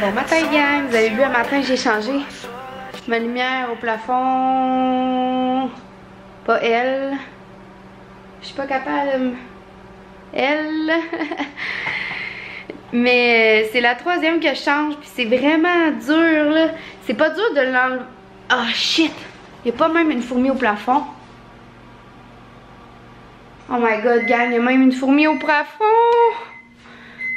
Bon matin gang, vous avez vu un matin j'ai changé ma lumière au plafond. Pas elle. Je suis pas capable. Elle. Mais c'est la troisième que je change, puis c'est vraiment dur là. C'est pas dur de l'enlever. Oh shit! Il y a pas même une fourmi au plafond. Oh my god gang, il y a même une fourmi au plafond.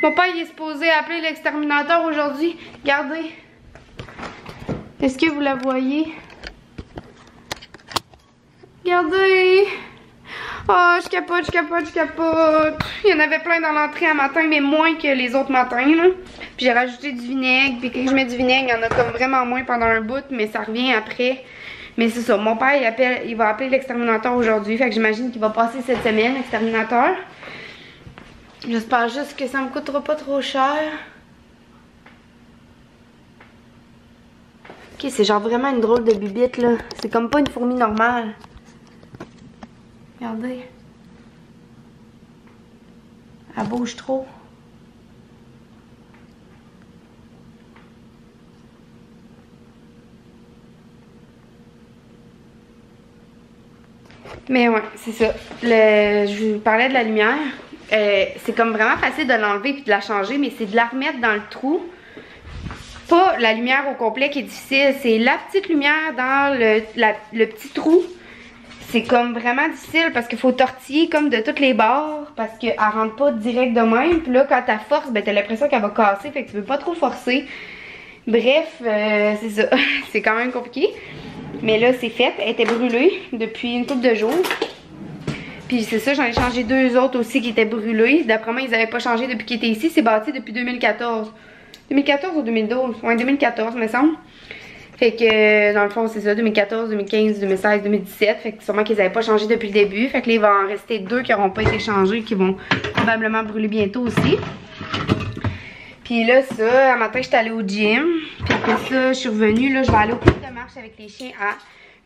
Mon père il est supposé appeler l'exterminateur aujourd'hui. Regardez. Est-ce que vous la voyez? Regardez. Oh, je capote, je capote, je capote. Il y en avait plein dans l'entrée un matin, mais moins que les autres matins, là. Puis j'ai rajouté du vinaigre. Puis quand je mets du vinaigre, il y en a comme vraiment moins pendant un bout, mais ça revient après. Mais c'est ça, mon père, il va appeler l'exterminateur aujourd'hui. Fait que j'imagine qu'il va passer cette semaine, l'exterminateur. J'espère juste que ça me coûtera pas trop cher. Ok, c'est genre vraiment une drôle de bibite, là. C'est comme pas une fourmi normale. Regardez. Elle bouge trop. Mais ouais, c'est ça. Je vous parlais de la lumière. C'est comme vraiment facile de l'enlever puis de la changer, mais c'est de la remettre dans le trou. Pas la lumière au complet qui est difficile, c'est la petite lumière dans le petit trou. C'est comme vraiment difficile parce qu'il faut tortiller comme de toutes les bords parce qu'elle rentre pas direct de même. Puis là, quand tu forces, ben t'as l'impression qu'elle va casser, fait que tu veux pas trop forcer. Bref, c'est ça. C'est quand même compliqué. Mais là, c'est fait. Elle était brûlée depuis une couple de jours. Puis c'est ça, j'en ai changé deux autres aussi qui étaient brûlés. D'après moi, ils n'avaient pas changé depuis qu'ils étaient ici. C'est bâti depuis 2014. 2014 ou 2012? Ouais, 2014, me semble. Fait que, dans le fond, c'est ça, 2014, 2015, 2016, 2017. Fait que sûrement qu'ils n'avaient pas changé depuis le début. Fait que là, il va en rester deux qui n'auront pas été changés, qui vont probablement brûler bientôt aussi. Puis là, ça, un matin, j'étais allée au gym. Puis après ça, je suis revenue. Là, je vais aller au club de marche avec les chiens à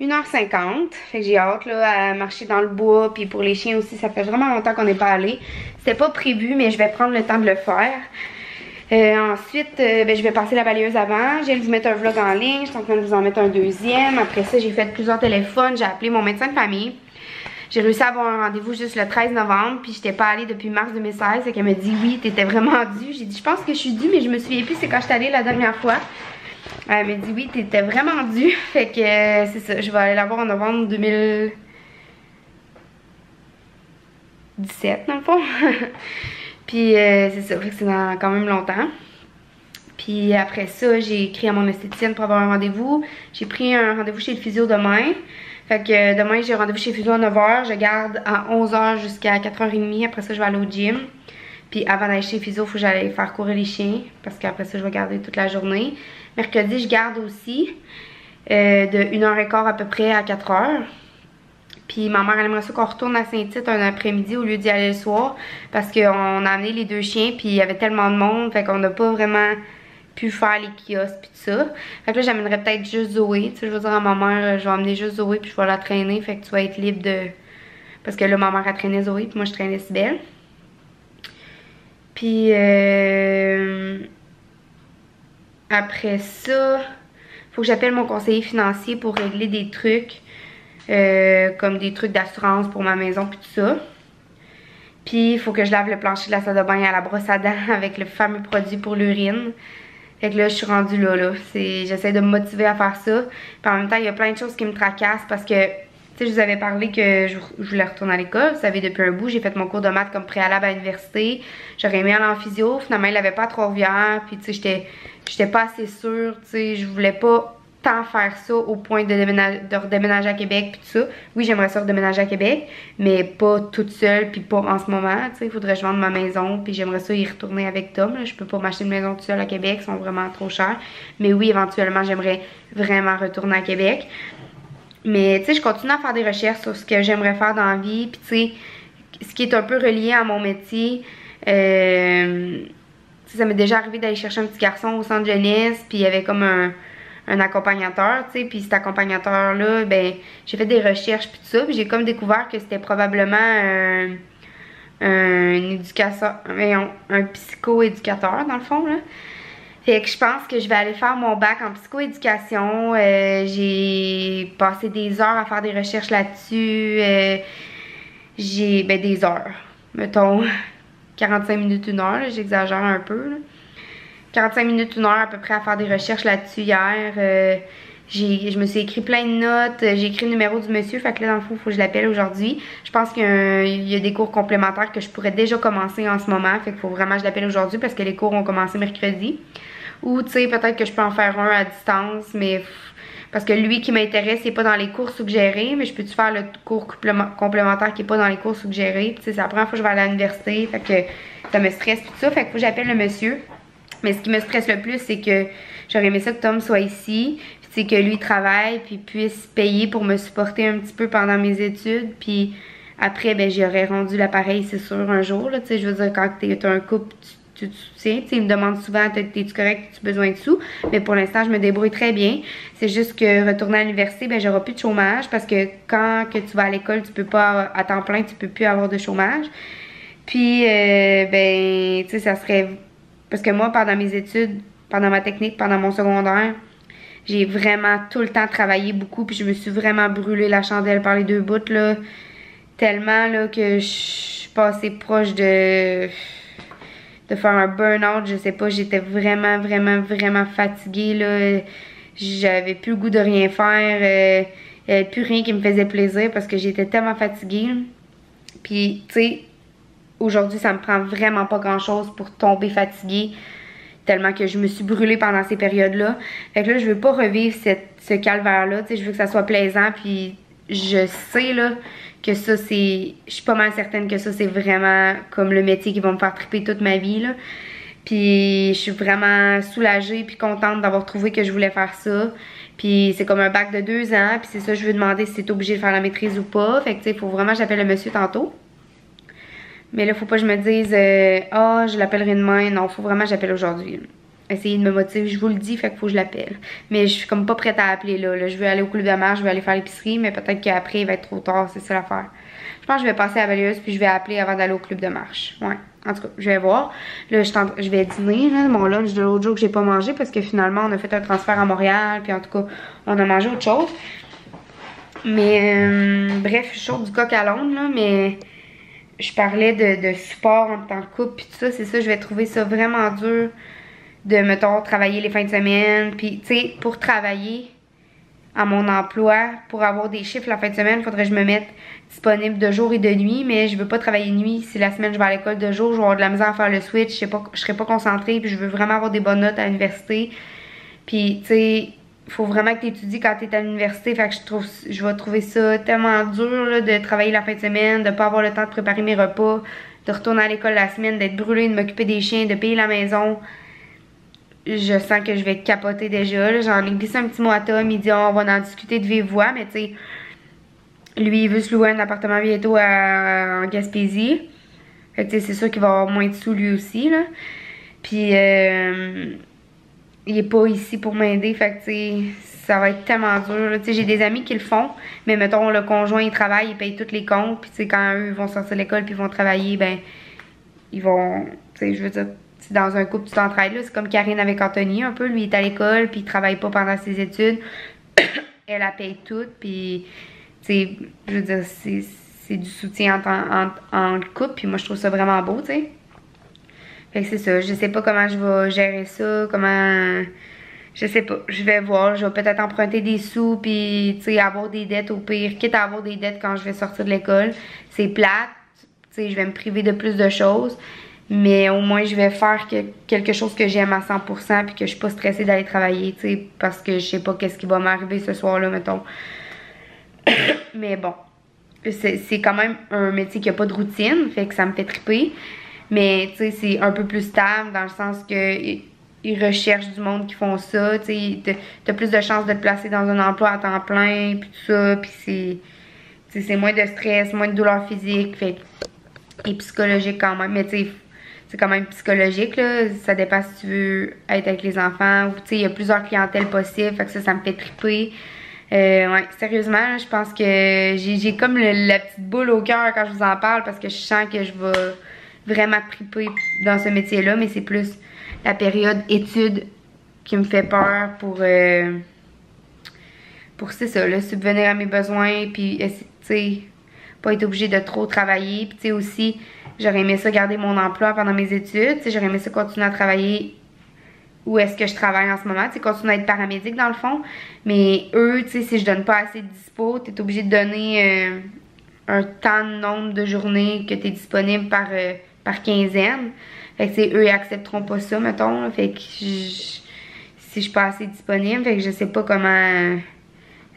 1h50. Fait que j'ai hâte là, à marcher dans le bois. Puis pour les chiens aussi, ça fait vraiment longtemps qu'on n'est pas allé. C'était pas prévu, mais je vais prendre le temps de le faire. Ensuite, ben, je vais passer la balayeuse avant. Je viens de vous mettre un vlog en ligne. Je suis en train de vous en mettre un deuxième. Après ça, j'ai fait plusieurs téléphones. J'ai appelé mon médecin de famille. J'ai réussi à avoir un rendez-vous juste le 13 novembre. Puis j'étais pas allée depuis mars 2016. Fait qu'elle me dit oui, t'étais vraiment due. J'ai dit je pense que je suis due, mais je me souviens plus c'est quand j'étais allée la dernière fois. Elle m'a dit oui, t'étais vraiment due. Fait que c'est ça. Je vais aller la voir en novembre 2017 dans le fond. Puis c'est ça, fait que c'est dans quand même longtemps. Puis après ça, j'ai écrit à mon esthéticienne pour avoir un rendez-vous. J'ai pris un rendez-vous chez le physio demain. Fait que demain, j'ai un rendez-vous chez le physio à 9h. Je garde à 11h jusqu'à 4h30. Après ça, je vais aller au gym. Puis avant d'aller chez le physio, il faut que j'aille faire courir les chiens. Parce qu'après ça, je vais garder toute la journée. Mercredi, je garde aussi de 1h15 à peu près à 4h. Puis ma mère, elle aimerait ça qu'on retourne à Saint-Tite un après-midi au lieu d'y aller le soir. Parce qu'on a amené les deux chiens, puis il y avait tellement de monde. Fait qu'on n'a pas vraiment pu faire les kiosques, puis tout ça. Fait que là, j'amènerais peut-être juste Zoé. Tu sais, je vais dire à ma mère, je vais amener juste Zoé, puis je vais la traîner. Fait que tu vas être libre de... Parce que là, ma mère a traîné Zoé, puis moi, je traînais Cybelle. Puis, après ça, faut que j'appelle mon conseiller financier pour régler des trucs. Comme des trucs d'assurance pour ma maison puis tout ça. Puis il faut que je lave le plancher de la salle de bain à la brosse à dents avec le fameux produit pour l'urine. Fait que là je suis rendue là. J'essaie de me motiver à faire ça. Puis en même temps il y a plein de choses qui me tracassent parce que tu sais je vous avais parlé que je voulais retourner à l'école. Vous savez depuis un bout j'ai fait mon cours de maths comme préalable à l'université. J'aurais aimé aller en physio. Finalement il l'avait pas à Trois-Rivières. Puis tu sais j'étais pas assez sûre. Tu sais je voulais pas tant faire ça au point de redéménager à Québec puis tout ça. Oui, j'aimerais ça redéménager à Québec, mais pas toute seule puis pas en ce moment, tu sais, il faudrait que je vende ma maison puis j'aimerais ça y retourner avec Tom, là. Je peux pas m'acheter une maison toute seule à Québec, ils sont vraiment trop chers. Mais oui, éventuellement, j'aimerais vraiment retourner à Québec. Mais tu sais, je continue à faire des recherches sur ce que j'aimerais faire dans la vie puis tu sais, ce qui est un peu relié à mon métier. Ça m'est déjà arrivé d'aller chercher un petit garçon au centre jeunesse puis il y avait comme un accompagnateur, tu sais, puis cet accompagnateur-là, ben, j'ai fait des recherches puis tout ça, puis j'ai comme découvert que c'était probablement un psycho-éducateur, dans le fond, là. Fait que je pense que je vais aller faire mon bac en psychoéducation. J'ai passé des heures à faire des recherches là-dessus. J'ai, des heures. Mettons 45 minutes, 1 heure, j'exagère un peu. Là. 45 minutes, 1 heure à peu près à faire des recherches là-dessus hier. Je me suis écrit plein de notes, j'ai écrit le numéro du monsieur, fait que là dans le fond, il faut que je l'appelle aujourd'hui. Je pense qu'il y a des cours complémentaires que je pourrais déjà commencer en ce moment, fait qu'il faut vraiment que je l'appelle aujourd'hui parce que les cours ont commencé mercredi. Ou tu sais, peut-être que je peux en faire un à distance, mais parce que lui qui m'intéresse, il n'est pas dans les cours suggérés, mais je peux-tu faire le cours complémentaire qui n'est pas dans les cours suggérés. Puis tu sais, c'est la première fois que je vais aller à l'université, fait que ça me stresse tout ça, fait qu'il faut que j'appelle le monsieur. Mais ce qui me stresse le plus, c'est que j'aurais aimé ça que Tom soit ici, puis que lui travaille, puis puisse payer pour me supporter un petit peu pendant mes études, puis après, ben j'aurais rendu l'appareil, c'est sûr, un jour, là, tu sais, je veux dire, quand t'es un couple, tu te soutiens, tu sais, il me demande souvent, t'es-tu correct, as-tu besoin de sous, mais pour l'instant, je me débrouille très bien, c'est juste que retourner à l'université, ben j'aurai plus de chômage, parce que quand que tu vas à l'école, tu peux pas, à temps plein, tu peux plus avoir de chômage, puis, ben, tu sais, ça serait, parce que moi, pendant mes études, pendant ma technique, pendant mon secondaire, j'ai vraiment tout le temps travaillé beaucoup, puis je me suis vraiment brûlé la chandelle par les deux bouts, là, tellement, là, que je suis passée proche de faire un burn-out, je sais pas, j'étais vraiment, vraiment, vraiment fatiguée, là, j'avais plus le goût de rien faire, il n'y avait plus rien qui me faisait plaisir parce que j'étais tellement fatiguée, puis, tu sais, aujourd'hui, ça me prend vraiment pas grand-chose pour tomber fatiguée, tellement que je me suis brûlée pendant ces périodes-là. Fait que là, je veux pas revivre ce calvaire-là, tu sais, je veux que ça soit plaisant, puis je sais, là, que ça, c'est... Je suis pas mal certaine que ça, c'est vraiment comme le métier qui va me faire triper toute ma vie, là. Puis je suis vraiment soulagée puis contente d'avoir trouvé que je voulais faire ça. Puis c'est comme un bac de 2 ans, puis c'est ça, je veux demander si c'est obligé de faire la maîtrise ou pas. Fait que, tu sais, il faut vraiment que j'appelle le monsieur tantôt. Mais là, faut pas que je me dise, ah, je l'appellerai demain. Non, faut vraiment que j'appelle aujourd'hui. Essayer de me motiver, je vous le dis, fait qu'il faut que je l'appelle. Mais je suis comme pas prête à appeler là. Je veux aller au club de marche, je vais aller faire l'épicerie, mais peut-être qu'après, il va être trop tard, c'est ça l'affaire. Je pense que je vais passer à la balayeuse, puis je vais appeler avant d'aller au club de marche. Ouais, en tout cas, je vais voir. Là, je vais dîner, là, mon lunch de l'autre jour que j'ai pas mangé, parce que finalement, on a fait un transfert à Montréal, puis en tout cas, on a mangé autre chose. Mais, bref, je suis chaude du coq à l'onde, là, mais... Je parlais de support en tant que couple, puis tout ça, c'est ça, je vais trouver ça vraiment dur de, mettons, travailler les fins de semaine. Puis, tu sais, pour travailler à mon emploi, pour avoir des chiffres la fin de semaine, il faudrait que je me mette disponible de jour et de nuit, mais je veux pas travailler de nuit. Si la semaine je vais à l'école de jour, je vais avoir de la misère à faire le switch, je serai pas concentrée, puis je veux vraiment avoir des bonnes notes à l'université. Puis, tu sais, faut vraiment que tu étudies quand tu es à l'université, fait que je vais trouver ça tellement dur là, de travailler la fin de semaine, de pas avoir le temps de préparer mes repas, de retourner à l'école la semaine, d'être brûlée, de m'occuper des chiens, de payer la maison. Je sens que je vais capoter déjà. J'en ai glissé un petit mot à Tom, il dit oh, on va en discuter de vive voix, mais tu sais, lui il veut se louer un appartement bientôt en Gaspésie. Fait que tu sais, c'est sûr qu'il va avoir moins de sous lui aussi, là. Puis il est pas ici pour m'aider, fait que tu sais, ça va être tellement dur. Tu sais, j'ai des amis qui le font, mais mettons, le conjoint, il travaille, il paye tous les comptes, puis tu sais, quand eux vont sortir de l'école puis ils vont travailler, ben, ils vont, tu sais, je veux dire, dans un couple, tu t'entraides, là, c'est comme Karine avec Anthony, un peu, lui, il est à l'école, puis il travaille pas pendant ses études, elle paye tout, puis, tu sais, je veux dire, c'est du soutien en couple, puis moi, je trouve ça vraiment beau, tu sais. Fait que c'est ça, je sais pas comment je vais gérer ça, comment... Je sais pas, je vais voir, je vais peut-être emprunter des sous puis, tu sais, avoir des dettes au pire, quitte à avoir des dettes quand je vais sortir de l'école. C'est plate, tu sais, je vais me priver de plus de choses, mais au moins je vais faire quelque chose que j'aime à 100% puis que je suis pas stressée d'aller travailler, tu sais, parce que je sais pas qu'est-ce qui va m'arriver ce soir-là, mettons. Mais bon, c'est quand même un métier qui a pas de routine, fait que ça me fait triper. Mais, tu sais, c'est un peu plus stable dans le sens que ils recherchent du monde qui font ça, tu sais, t'as plus de chances de te placer dans un emploi à temps plein, puis tout ça, puis c'est moins de stress, moins de douleur physique, fait et psychologique quand même, mais tu sais, c'est quand même psychologique, là, ça dépend si tu veux être avec les enfants, ou tu sais, il y a plusieurs clientèles possibles, fait que ça me fait triper. Ouais, sérieusement, là, je pense que j'ai comme la petite boule au cœur quand je vous en parle, parce que je sens que je vraiment triper dans ce métier-là, mais c'est plus la période études qui me fait peur pour c'est ça, là, subvenir à mes besoins, puis, tu sais, pas être obligée de trop travailler. Puis, tu sais, aussi, j'aurais aimé ça garder mon emploi pendant mes études, tu sais, j'aurais aimé ça continuer à travailler où est-ce que je travaille en ce moment, tu sais, continuer à être paramédic dans le fond. Mais eux, tu sais, si je donne pas assez de dispo, t'es obligé de donner un temps de nombre de journées que t'es disponible par quinzaine. Fait que, tu sais, eux, ils accepteront pas ça, mettons, là. Fait que si je suis pas assez disponible, fait que je sais pas comment...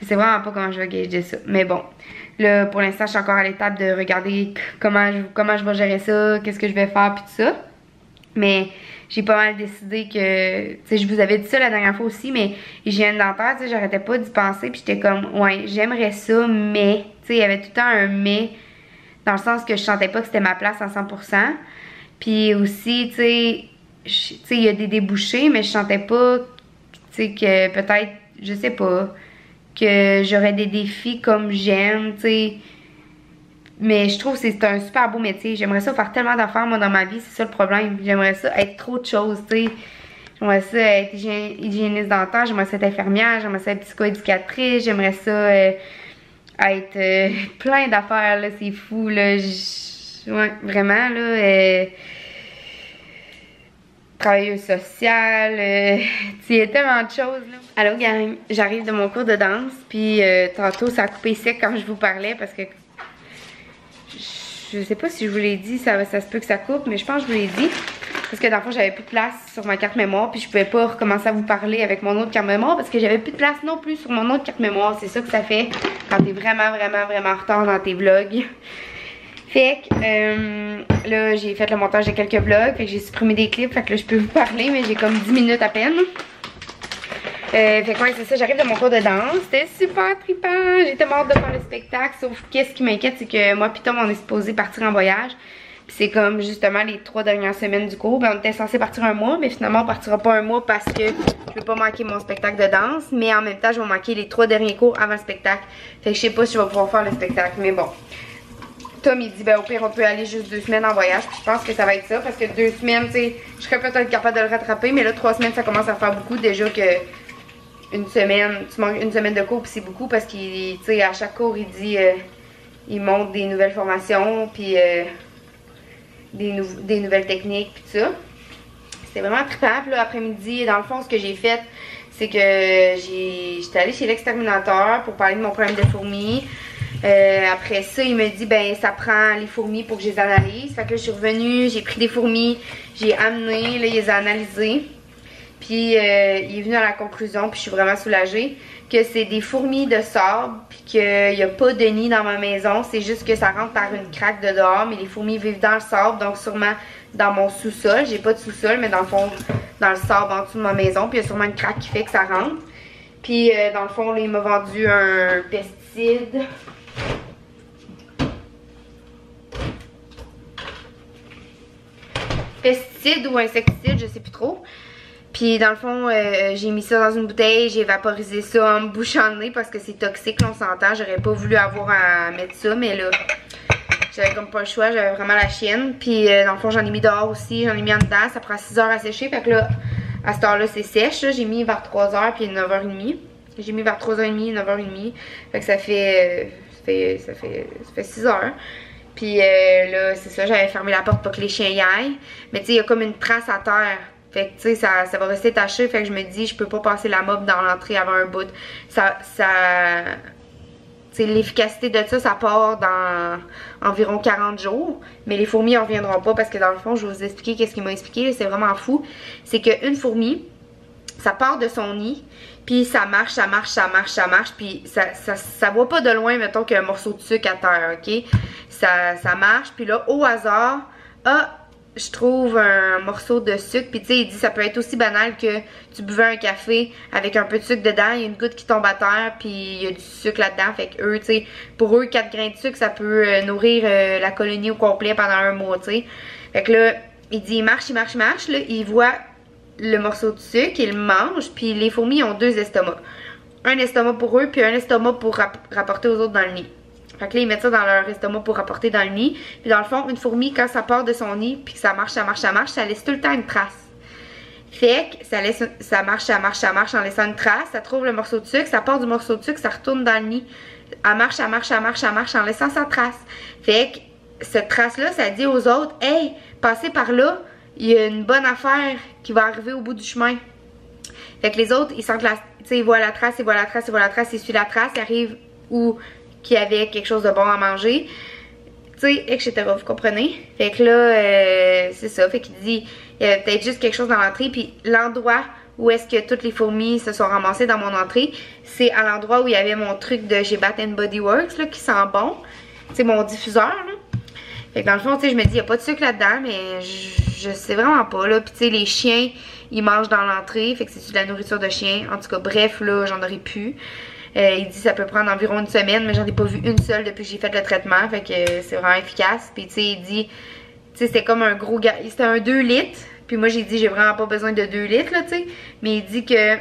Je sais vraiment pas comment je vais gager ça. Mais bon, là, pour l'instant, je suis encore à l'étape de regarder comment je vais gérer ça, qu'est-ce que je vais faire, puis tout ça. Mais j'ai pas mal décidé que... Tu sais, je vous avais dit ça la dernière fois aussi, mais hygiène dentaire, tu sais, j'arrêtais pas d'y penser, puis j'étais comme, ouais, j'aimerais ça, mais... Tu sais, il y avait tout le temps un mais, dans le sens que je sentais pas que c'était ma place à 100%. Puis aussi, tu sais, il y a des débouchés, mais je sentais pas, tu sais, que peut-être, je sais pas, que j'aurais des défis comme j'aime, tu sais. Mais je trouve que c'est un super beau métier. J'aimerais ça faire tellement d'affaires, moi, dans ma vie, c'est ça le problème. J'aimerais ça être trop de choses, tu sais. J'aimerais ça être hygiéniste dentaire, j'aimerais ça être infirmière, j'aimerais ça être psychoéducatrice, j'aimerais ça être plein d'affaires, là, c'est fou, là. Ouais, vraiment, là, travailleuse sociale, il y a tellement de choses, là. Allô, gang, j'arrive de mon cours de danse, puis tantôt, ça a coupé sec quand je vous parlais, parce que je sais pas si je vous l'ai dit, ça se peut que ça coupe, mais je pense que je vous l'ai dit. Parce que dans le fond, j'avais plus de place sur ma carte mémoire, puis je pouvais pas recommencer à vous parler avec mon autre carte mémoire, parce que j'avais plus de place non plus sur mon autre carte mémoire. C'est ça que ça fait quand t'es vraiment en retard dans tes vlogs. Fait que là, j'ai fait le montage de quelques vlogs, fait que j'ai supprimé des clips, fait que là, je peux vous parler, mais j'ai comme 10 minutes à peine. Fait que ouais, c'est ça, j'arrive de mon cours de danse, c'était super trippant, j'ai tellement hâte de faire le spectacle, sauf qu'est-ce qui m'inquiète, c'est que moi pis Tom, on est supposé partir en voyage. Puis c'est comme justement les 3 dernières semaines du cours, ben on était censé partir un mois, mais finalement on partira pas un mois parce que je veux pas manquer mon spectacle de danse, mais en même temps je vais manquer les 3 derniers cours avant le spectacle. Fait que je sais pas si je vais pouvoir faire le spectacle, mais bon. Tom il dit ben au pire on peut aller juste 2 semaines en voyage, puis je pense que ça va être ça, parce que 2 semaines, tu sais, je serais peut-être capable de le rattraper, mais là 3 semaines ça commence à faire beaucoup, déjà que une semaine, tu manques une semaine de cours, puis c'est beaucoup parce qu'il, tu sais, à chaque cours il dit, il montre des nouvelles formations, puis des nouvelles techniques, puis tout ça. C'était vraiment trippant. Là, après-midi, dans le fond, ce que j'ai fait, c'est que j'étais allée chez l'exterminateur pour parler de mon problème de fourmis. Après ça, il me dit, ben, ça prend les fourmis pour que je les analyse. Fait que là, je suis revenue, j'ai pris des fourmis, j'ai amené, là, il les a analysées. Puis, il est venu à la conclusion, puis je suis vraiment soulagée, que c'est des fourmis de sable, puis qu'il n'y a pas de nid dans ma maison. C'est juste que ça rentre par une craque de dehors, mais les fourmis vivent dans le sable, donc sûrement dans mon sous-sol. J'ai pas de sous-sol, mais dans le fond, dans le sable en dessous de ma maison, puis il y a sûrement une craque qui fait que ça rentre. Puis, dans le fond, là, il m'a vendu un pesticide. Pesticide ou insecticide, je sais plus trop. Puis dans le fond, j'ai mis ça dans une bouteille, j'ai vaporisé ça en me bouchant le nez parce que c'est toxique, on s'entend. J'aurais pas voulu avoir à mettre ça, mais là, j'avais comme pas le choix, j'avais vraiment la chienne. Puis dans le fond, j'en ai mis dehors aussi, j'en ai mis en dedans, ça prend 6 heures à sécher. Fait que là, à cette heure-là, c'est sèche. J'ai mis vers 3h puis 9h30. J'ai mis vers 3h30 et 9h30. Fait que ça fait 6 heures. Puis là, c'est ça, j'avais fermé la porte pour que les chiens y aillent. Mais tu sais, il y a comme une trace à terre. Fait que tu sais, ça va rester taché. Fait que je me dis, je peux pas passer la mop dans l'entrée avant un bout. Tu sais, l'efficacité de ça, ça part dans environ 40 jours. Mais les fourmis, en reviendront pas parce que dans le fond, je vais vous expliquer qu'est-ce qu'il m'a expliqué. C'est vraiment fou. C'est qu'une fourmi, ça part de son nid. Puis ça marche. Puis ça voit pas de loin, mettons, qu'un morceau de sucre à terre, ok? Ça marche. Puis là, au hasard, je trouve un morceau de sucre. Puis tu sais, il dit ça peut être aussi banal que tu buvais un café avec un peu de sucre dedans, il y a une goutte qui tombe à terre, puis il y a du sucre là-dedans. Fait que eux, tu sais, pour eux, 4 grains de sucre, ça peut nourrir la colonie au complet pendant un mois, tu sais. Fait que là, il dit, il marche, là, il voit le morceau de sucre, il le mange, puis les fourmis ont 2 estomacs. Un estomac pour eux, puis un estomac pour rapporter aux autres dans le nid. Fait que là, ils mettent ça dans leur estomac pour apporter dans le nid. Puis dans le fond, une fourmi, quand ça part de son nid, puis que ça marche, ça laisse tout le temps une trace. Fait que ça marche en laissant une trace. Ça trouve le morceau de sucre, ça part du morceau de sucre, ça retourne dans le nid. Elle marche en laissant sa trace. Fait que cette trace-là, ça dit aux autres, hey, passez par là, il y a une bonne affaire qui va arriver au bout du chemin. Fait que les autres, ils sentent ils voient la trace, ils suivent la trace, ils arrivent où qu'il y avait quelque chose de bon à manger, tu sais, etc. Vous comprenez? Fait que là, c'est ça. Fait qu'il dit, il y avait peut-être juste quelque chose dans l'entrée, puis l'endroit où est-ce que toutes les fourmis se sont ramassées dans mon entrée, c'est à l'endroit où il y avait mon truc de chez Bath Body Works, là, qui sent bon. C'est mon diffuseur, là. Fait que dans le fond, tu sais, je me dis, il n'y a pas de sucre là-dedans, mais je sais vraiment pas, là. Puis tu sais, les chiens, ils mangent dans l'entrée, fait que c'est de la nourriture de chien. En tout cas, bref, là, j'en aurais pu. Il dit que ça peut prendre environ une semaine, mais j'en ai pas vu une seule depuis que j'ai fait le traitement. Fait que c'est vraiment efficace. Puis tu sais, il dit, tu sais, c'était comme un gros gars. C'était un 2 litres. Puis moi, j'ai dit, j'ai vraiment pas besoin de 2 litres, là, tu sais. Mais il dit que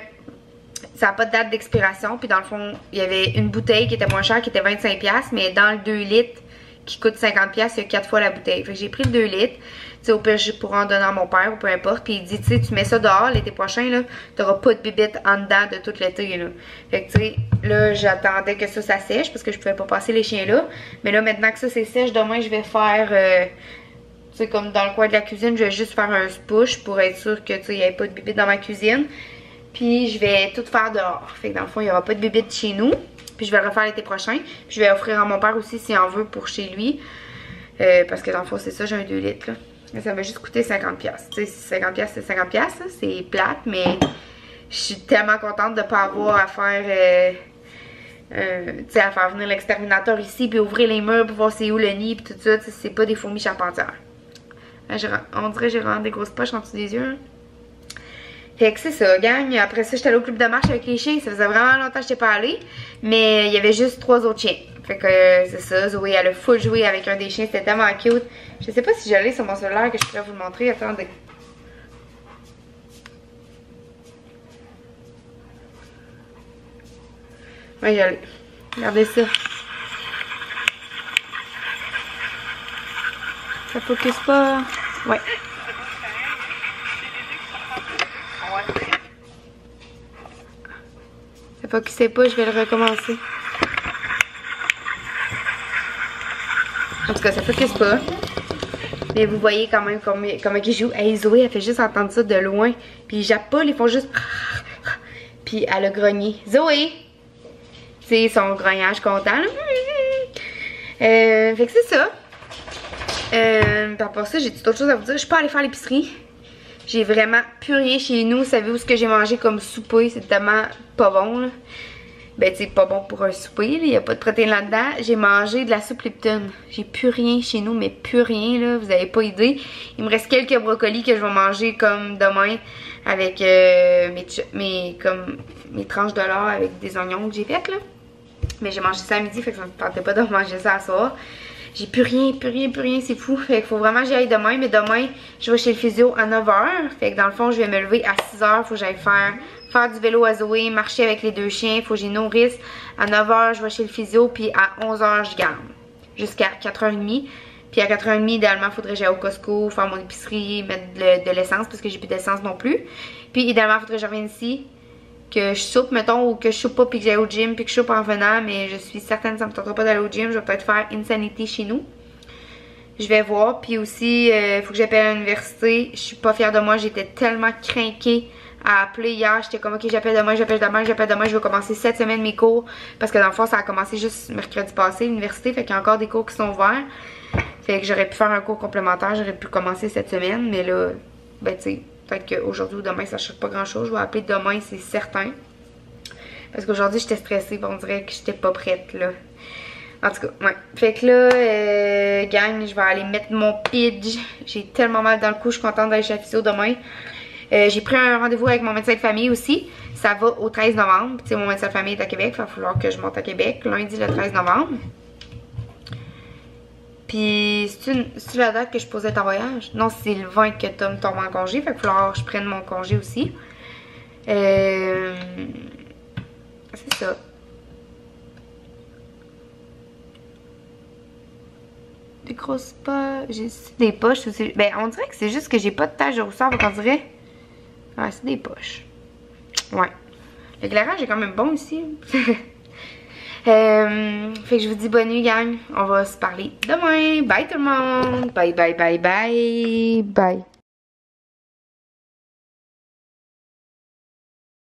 ça n'a pas de date d'expiration. Puis dans le fond, il y avait une bouteille qui était moins chère, qui était 25$. Mais dans le 2 litres, qui coûte 50$, il y a 4 fois la bouteille. Fait que j'ai pris le 2 litres. Tu sais, au pire, je pourrais en donner à mon père ou peu importe. Puis il dit, tu sais, tu mets ça dehors l'été prochain, là, t'auras pas de bébête en dedans de tout l'été, là. Fait que, tu sais, là, j'attendais que ça sèche parce que je pouvais pas passer les chiens là. Mais là, maintenant que ça c'est sèche, demain, je vais faire, tu sais, comme dans le coin de la cuisine, je vais juste faire un push pour être sûr que, tu sais, il n'y ait pas de bébête dans ma cuisine. Puis je vais tout faire dehors. Fait que dans le fond, il n'y aura pas de bébête chez nous. Puis je vais le refaire l'été prochain. Puis je vais offrir à mon père aussi s'il en veut pour chez lui. Parce que dans le fond, c'est ça, j'ai un 2 litres, là. Mais ça m'a juste coûté 50$. Tu sais, 50$, c'est 50$, c'est plate, mais je suis tellement contente de ne pas avoir à faire, tu sais, à faire venir l'exterminateur ici, puis ouvrir les murs pour voir c'est où le nid, puis tout ça. Tu sais, c'est pas des fourmis charpentières. On dirait que j'ai vraiment des grosses poches en dessous des yeux. Hein. Fait que c'est ça, gang. Après ça, j'étais allée au club de marche avec les chiens. Ça faisait vraiment longtemps que j'étais pas allée. Mais il y avait juste 3 autres chiens. Fait que c'est ça, Zoé, elle a full joué avec un des chiens. C'était tellement cute. Je sais pas si j'allais sur mon cellulaire que je pourrais vous le montrer. Attendez. Ouais, j'allais. Regardez ça. Ça focus pas. Ouais. Ça focusait pas, je vais le recommencer. En tout cas, ça focus pas. Mais vous voyez quand même comment ils jouent. Hey, Zoé, elle fait juste entendre ça de loin. Puis ils jappent pas, ils font juste... Puis elle a grogné. Zoé! C'est son grognage content. Fait que c'est ça. Par rapport à ça, j'ai d'autres choses à vous dire. Je suis pas allée faire l'épicerie. J'ai vraiment plus rien chez nous. Vous savez où ce que j'ai mangé comme souper? C'est tellement pas bon, là. Ben, tu sais, pas bon pour un souper, il n'y a pas de protéines là-dedans. J'ai mangé de la soupe Lipton. J'ai plus rien chez nous, mais plus rien, là. Vous avez pas idée. Il me reste quelques brocolis que je vais manger comme demain avec mes tranches de lard avec des oignons que j'ai faites, là. Mais j'ai mangé ça à midi, fait que ça me tentait pas de manger ça à soir. J'ai plus rien, c'est fou. Fait qu'il faut vraiment que j'y aille demain. Mais demain, je vais chez le physio à 9h. Fait que dans le fond, je vais me lever à 6h. Faut que j'aille faire du vélo à Zoé, marcher avec les 2 chiens. Faut que j'y nourrisse. À 9h, je vais chez le physio. Puis à 11h, je garde. Jusqu'à 4h30. Puis à 4h30, idéalement, il faudrait que j'aille au Costco, faire mon épicerie, mettre de l'essence parce que j'ai plus d'essence non plus. Puis idéalement, il faudrait que je revienne ici. Que je soupe, mettons, ou que je soupe pas puis que j'aille au gym puis que je soupe en venant, mais je suis certaine que ça me tentera pas d'aller au gym. Je vais peut-être faire Insanity chez nous. Je vais voir. Puis aussi, il faut que j'appelle à l'université. Je suis pas fière de moi. J'étais tellement craquée à appeler hier. J'étais comme, ok, j'appelle demain. Je vais commencer cette semaine mes cours. Parce que dans le fond, ça a commencé juste mercredi passé, l'université. Fait qu'il y a encore des cours qui sont ouverts. Fait que j'aurais pu faire un cours complémentaire. J'aurais pu commencer cette semaine. Mais là, ben tu sais, peut-être qu'aujourd'hui ou demain, ça ne change pas grand-chose. Je vais appeler demain, c'est certain. Parce qu'aujourd'hui, j'étais stressée. On dirait que j'étais pas prête, là. En tout cas, ouais. Fait que là, gang, je vais aller mettre mon pidge. J'ai tellement mal dans le cou. Je suis contente d'aller chez la physio demain. J'ai pris un rendez-vous avec mon médecin de famille aussi. Ça va au 13 novembre. Tu sais, mon médecin de famille est à Québec. Il va falloir que je monte à Québec lundi le 13 novembre. Puis, c'est-tu la date que je posais ton voyage? Non, c'est le 20 que Tom tombe en congé. Fait qu'il va falloir que je prenne mon congé aussi. C'est ça. grosses poches. J'ai des poches aussi. Ben, on dirait que c'est juste que j'ai pas de tache de rousseur, donc on dirait. Ouais, c'est des poches. Ouais. L'éclairage est quand même bon ici. Fait que je vous dis bonne nuit, gang. On va se parler demain. Bye tout le monde. Bye, bye, bye, bye. Bye.